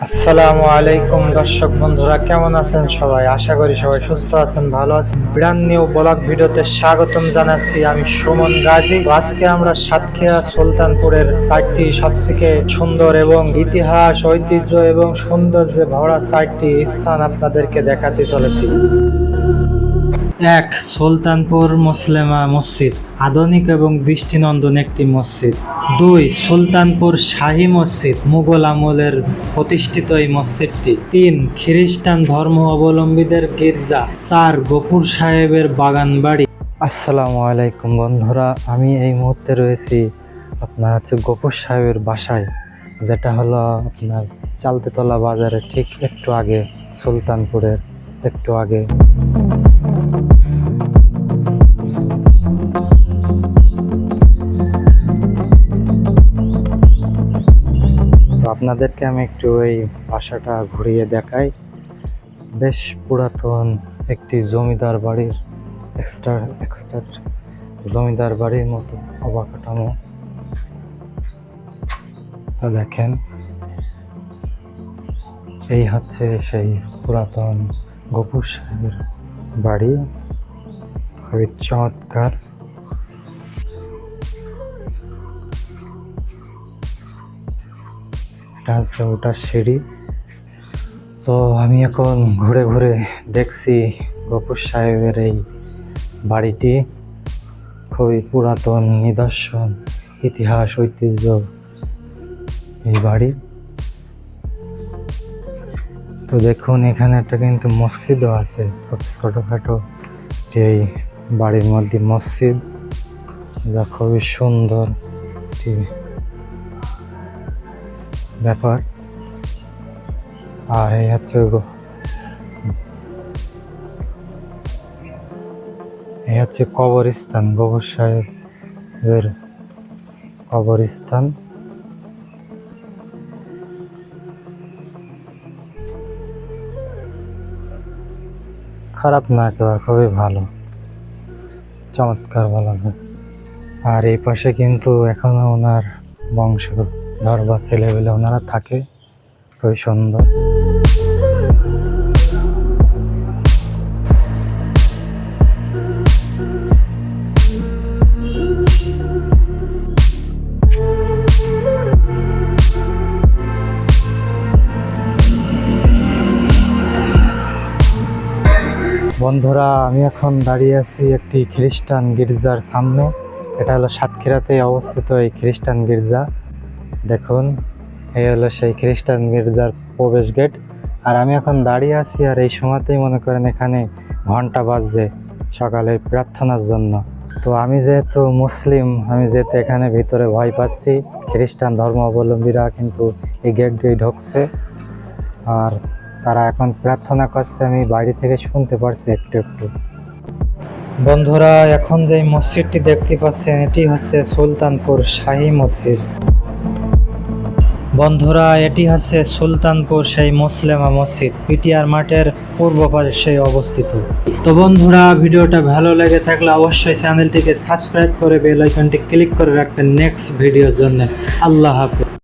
আসসালামু আলাইকুম দর্শক বন্ধুরা, কেমন আছেন সবাই? আশা করি সবাই সুস্থ আছেন, ভালো আছেন। ব্র্যান্ড নিউ ব্লগ ভিডিওতে স্বাগতম জানাচ্ছি। আমি সুমন গাজী। আজকে আমরা সাতক্ষীরা সুলতানপুরের 4টি সবথেকে সুন্দর এবং ইতিহাস, ঐতিহ্য এবং সৌন্দর্যে ভরা 4টি স্থান আপনাদেরকে দেখাতে চলেছি। 1. সুলতানপুর মুসলিমা মসজিদ, আধুনিক এবং দৃষ্টিনন্দন একটি মসজিদ। 2. সুলতানপুর শাহী মসজিদ, মুঘল আমলের প্রতিষ্ঠিত এই মসজিদটি। 3. খ্রিস্টান ধর্ম অবলম্বীদের গির্জা। 4. গফুর সাহেবের বাগান বাড়ি। আসসালামু আলাইকুম বন্ধুরা, আমি এই মুহূর্তে রয়েছি আপনার গফুর সাহেবের বাসায়, যেটা হলো আপনার চালতেতলা বাজারের ঠিক একটু আগে, সুলতানপুরের একটু আগে। আপনাদেরকে আমি একটু এই বাসাটা ঘুরিয়ে দেখাই। বেশ পুরাতন একটি জমিদার বাড়ির এক্সট্রা জমিদার বাড়ির মতো অবকাঠামো। তো দেখেন, এই হচ্ছে সেই পুরাতন গফুর সাহেবের বাড়ি, খুবই চমৎকার। এটা হচ্ছে ওটার সিঁড়ি। তো আমি এখন ঘুরে ঘুরে দেখছি গফুর সাহেবের এই বাড়িটি, খুবই পুরাতন নিদর্শন, ইতিহাস, ঐতিহ্য এই বাড়ি। তো দেখুন, এখানে একটা কিন্তু মসজিদও আছে, খুব ছোটোখাটো যে বাড়ির মধ্যে মসজিদ, যা খুবই সুন্দর একটি ব্যাপার। আর এই হচ্ছে কবরস্থান, গফুর সাহেবের কবরস্থান। খারাপ না, একেবারে খুবই ভালো, চমৎকার বলা যায়। আর এই পাশে কিন্তু এখনো ওনার বংশধর বা ছেলেবেলে ওনারা থাকে, খুবই সুন্দর। বন্ধুরা, আমি এখন দাঁড়িয়ে আছি একটি খ্রিস্টান গির্জার সামনে। এটা হলো সাতক্ষীরাতে অবস্থিত এই খ্রিস্টান গির্জা। দেখুন, এই হলো সেই খ্রিস্টান গির্জার প্রবেশ গেট। আর আমি এখন দাঁড়িয়ে আছি, আর এই সময়তেই মনে করেন এখানে ঘন্টা বাজছে সকালের প্রার্থনার জন্য। তো আমি যেহেতু মুসলিম, আমি যেহেতু এখানে ভিতরে ভয় পাচ্ছি, খ্রিস্টান ধর্ম অবলম্বীরা কিন্তু এই গেট দিয়ে ঢুকছে, আর তারা এখন প্রার্থনা করছে, আমি বাড়ি থেকে শুনতে পারছি একটু একটু। বন্ধুরা, এখন যে মসজিদটি দেখতে পাচ্ছেন, এটি হচ্ছে সুলতানপুর শাহী মসজিদ। বন্ধুরা, এটি হচ্ছে সুলতানপুর সেই মুসলিমা মসজিদ, পিটিআর মাঠের পূর্ব পাশে অবস্থিত। তো বন্ধুরা, ভিডিওটা ভালো লেগে থাকলে অবশ্যই চ্যানেলটিকে সাবস্ক্রাইব করে বেল আইকনটি ক্লিক করে রাখবেন নেক্সট ভিডিওর জন্য। আল্লাহ হাফেজ।